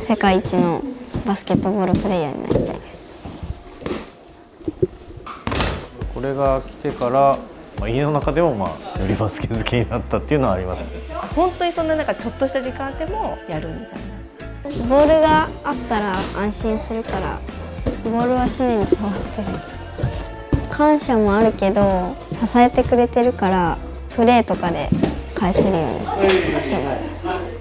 世界一のバスケットボールプレーヤーになりたいです。これが来てから、家の中でもよりバスケ好きになったっていうのはあります。本当にそんなちょっとした時間でもやるみたいな。ボールがあったら安心するから、ボールは常に触ってる。感謝もあるけど支えてくれてるから、プレーとかで返せるようにしてやってもらいます。